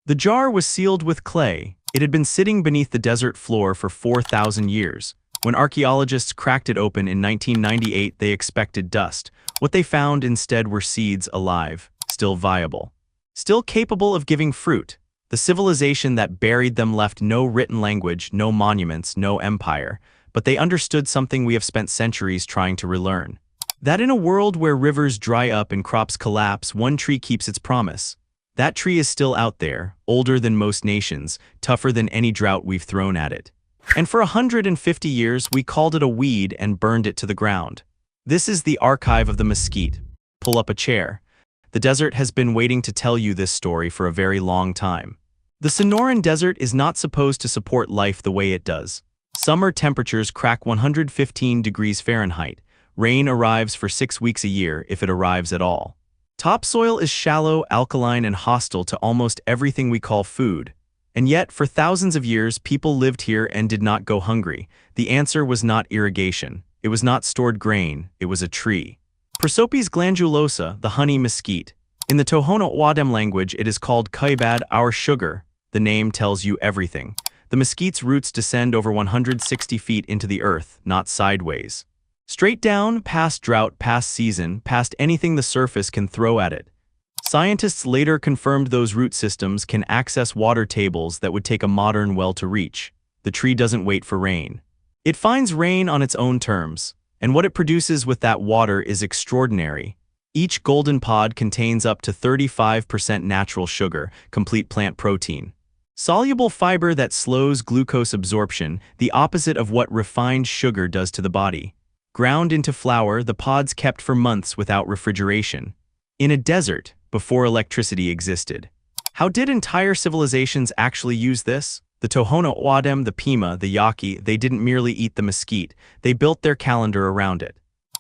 The jar was sealed with clay. It had been sitting beneath the desert floor for 4,000 years. When archaeologists cracked it open in 1998, they expected dust. What they found instead were seeds alive, still viable, still capable of giving fruit. The civilization that buried them left no written language, no monuments, no empire, but they understood something we have spent centuries trying to relearn. That in a world where rivers dry up and crops collapse, one tree keeps its promise. That tree is still out there, older than most nations, tougher than any drought we've thrown at it. And for 150 years, we called it a weed and burned it to the ground. This is the archive of the Mesquite. Pull up a chair. The desert has been waiting to tell you this story for a very long time. The Sonoran Desert is not supposed to support life the way it does. Summer temperatures crack 115 degrees Fahrenheit. Rain arrives for 6 weeks a year, if it arrives at all. Topsoil is shallow, alkaline, and hostile to almost everything we call food. And yet, for thousands of years, people lived here and did not go hungry. The answer was not irrigation. It was not stored grain. It was a tree. Prosopis glandulosa, the honey mesquite. In the Tohono O'odham language, it is called kaibad, our sugar. The name tells you everything. The mesquite's roots descend over 160 feet into the earth, not sideways. Straight down, past drought, past season, past anything the surface can throw at it. Scientists later confirmed those root systems can access water tables that would take a modern well to reach. The tree doesn't wait for rain. It finds rain on its own terms, and what it produces with that water is extraordinary. Each golden pod contains up to 35% natural sugar, complete plant protein. Soluble fiber that slows glucose absorption, the opposite of what refined sugar does to the body. Ground into flour, the pods kept for months without refrigeration. In a desert, before electricity existed. How did entire civilizations actually use this? The Tohono O'odham, the Pima, the Yaqui, they didn't merely eat the mesquite, they built their calendar around it.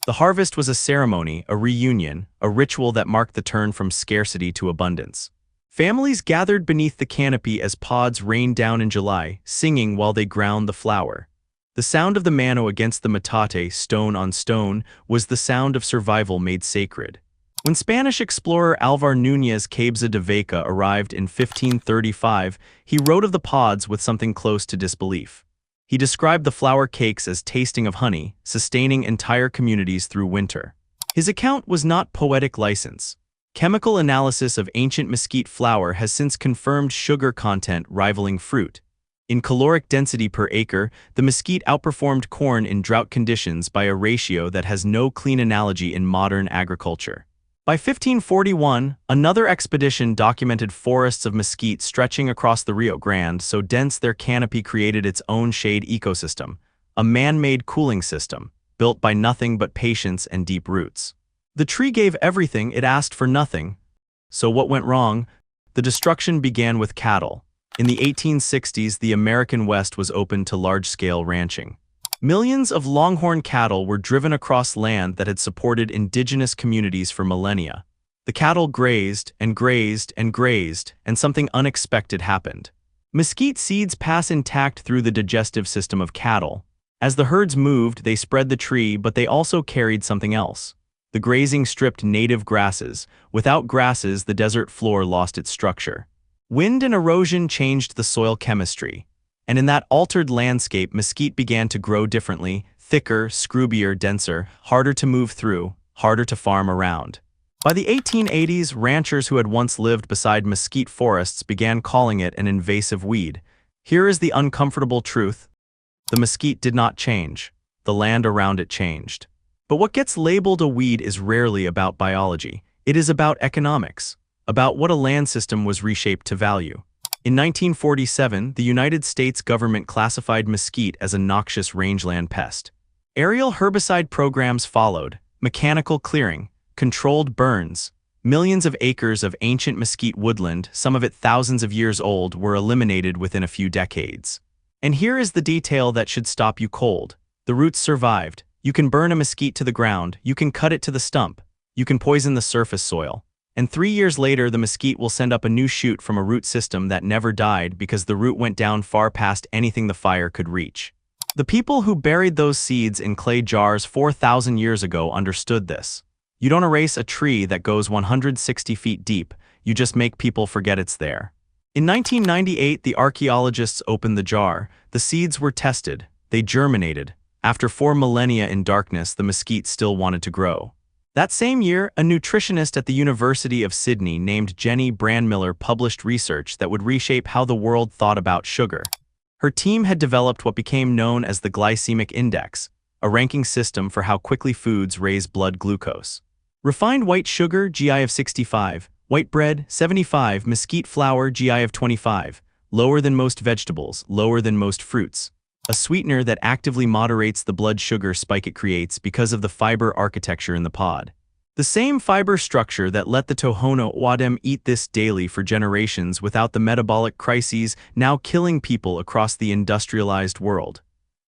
The harvest was a ceremony, a reunion, a ritual that marked the turn from scarcity to abundance. Families gathered beneath the canopy as pods rained down in July, singing while they ground the flour. The sound of the mano against the metate, stone on stone, was the sound of survival made sacred. When Spanish explorer Alvar Núñez Cabeza de Vaca arrived in 1535, he wrote of the pods with something close to disbelief. He described the flour cakes as tasting of honey, sustaining entire communities through winter. His account was not poetic license. Chemical analysis of ancient mesquite flour has since confirmed sugar content rivaling fruit. In caloric density per acre, the mesquite outperformed corn in drought conditions by a ratio that has no clean analogy in modern agriculture. By 1541, another expedition documented forests of mesquite stretching across the Rio Grande so dense their canopy created its own shade ecosystem, a man-made cooling system, built by nothing but patience and deep roots. The tree gave everything, it asked for nothing. So what went wrong? The destruction began with cattle. In the 1860s, the American West was open to large-scale ranching. Millions of longhorn cattle were driven across land that had supported indigenous communities for millennia. The cattle grazed and grazed and grazed, and something unexpected happened. Mesquite seeds pass intact through the digestive system of cattle. As the herds moved, they spread the tree, but they also carried something else. The grazing stripped native grasses. Without grasses, the desert floor lost its structure. Wind and erosion changed the soil chemistry. And in that altered landscape, mesquite began to grow differently, thicker, scroobier, denser, harder to move through, harder to farm around. By the 1880s, ranchers who had once lived beside mesquite forests began calling it an invasive weed. Here is the uncomfortable truth. The mesquite did not change. The land around it changed. But what gets labeled a weed is rarely about biology. It is about economics, about what a land system was reshaped to value. In 1947, the United States government classified mesquite as a noxious rangeland pest. Aerial herbicide programs followed, mechanical clearing, controlled burns. Millions of acres of ancient mesquite woodland, some of it thousands of years old, were eliminated within a few decades. And here is the detail that should stop you cold. The roots survived. You can burn a mesquite to the ground, you can cut it to the stump, you can poison the surface soil. And 3 years later, the mesquite will send up a new shoot from a root system that never died because the root went down far past anything the fire could reach. The people who buried those seeds in clay jars 4,000 years ago understood this. You don't erase a tree that goes 160 feet deep, you just make people forget it's there. In 1998, the archaeologists opened the jar. The seeds were tested. They germinated. After 4 millennia in darkness, the mesquite still wanted to grow. That same year, a nutritionist at the University of Sydney named Jenny Brandmiller published research that would reshape how the world thought about sugar. Her team had developed what became known as the glycemic index, a ranking system for how quickly foods raise blood glucose. Refined white sugar, GI of 65, white bread, 75, mesquite flour, GI of 25, lower than most vegetables, lower than most fruits. A sweetener that actively moderates the blood sugar spike it creates because of the fiber architecture in the pod. The same fiber structure that let the Tohono O'odham eat this daily for generations without the metabolic crises now killing people across the industrialized world.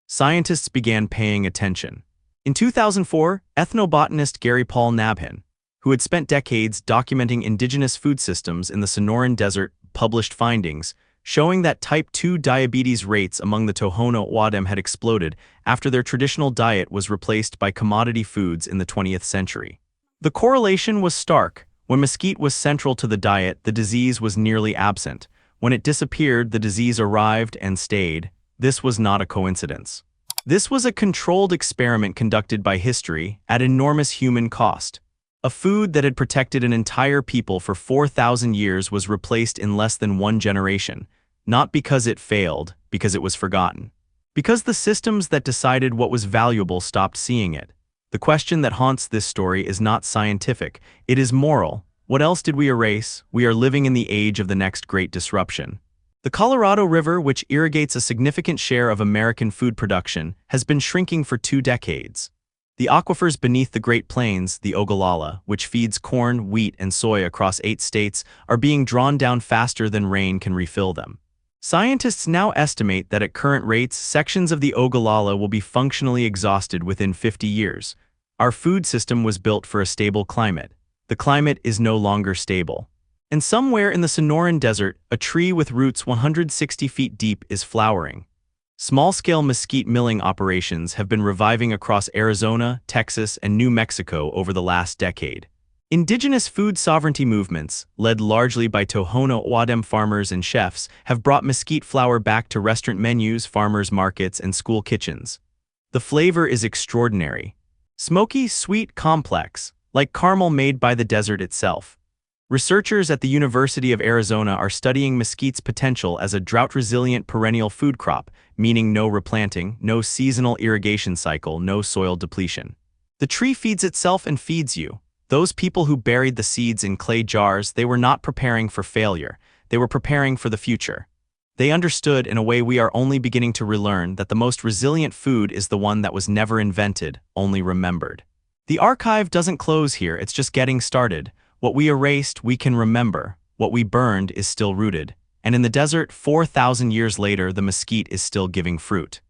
Scientists began paying attention. In 2004, ethnobotanist Gary Paul Nabhan, who had spent decades documenting indigenous food systems in the Sonoran Desert, published findings showing that type 2 diabetes rates among the Tohono O'odham had exploded after their traditional diet was replaced by commodity foods in the 20th century. The correlation was stark. When mesquite was central to the diet, the disease was nearly absent. When it disappeared, the disease arrived and stayed. This was not a coincidence. This was a controlled experiment conducted by history at enormous human cost. A food that had protected an entire people for 4,000 years was replaced in less than 1 generation, not because it failed, because it was forgotten. Because the systems that decided what was valuable stopped seeing it. The question that haunts this story is not scientific, it is moral. What else did we erase? We are living in the age of the next great disruption. The Colorado River, which irrigates a significant share of American food production, has been shrinking for 2 decades. The aquifers beneath the Great Plains, the Ogallala, which feeds corn, wheat, and soy across 8 states, are being drawn down faster than rain can refill them. Scientists now estimate that at current rates, sections of the Ogallala will be functionally exhausted within 50 years. Our food system was built for a stable climate. The climate is no longer stable. And somewhere in the Sonoran Desert, a tree with roots 160 feet deep is flowering. Small-scale mesquite milling operations have been reviving across Arizona, Texas, and New Mexico over the last decade. Indigenous food sovereignty movements, led largely by Tohono O'odham farmers and chefs, have brought mesquite flour back to restaurant menus, farmers' markets, and school kitchens. The flavor is extraordinary. Smoky, sweet, complex, like caramel made by the desert itself. Researchers at the University of Arizona are studying mesquite's potential as a drought-resilient perennial food crop, meaning no replanting, no seasonal irrigation cycle, no soil depletion. The tree feeds itself and feeds you. Those people who buried the seeds in clay jars, they were not preparing for failure. They were preparing for the future. They understood, in a way we are only beginning to relearn, that the most resilient food is the one that was never invented, only remembered. The archive doesn't close here, it's just getting started. What we erased, we can remember. What we burned is still rooted. And in the desert, 4,000 years later, the mesquite is still giving fruit.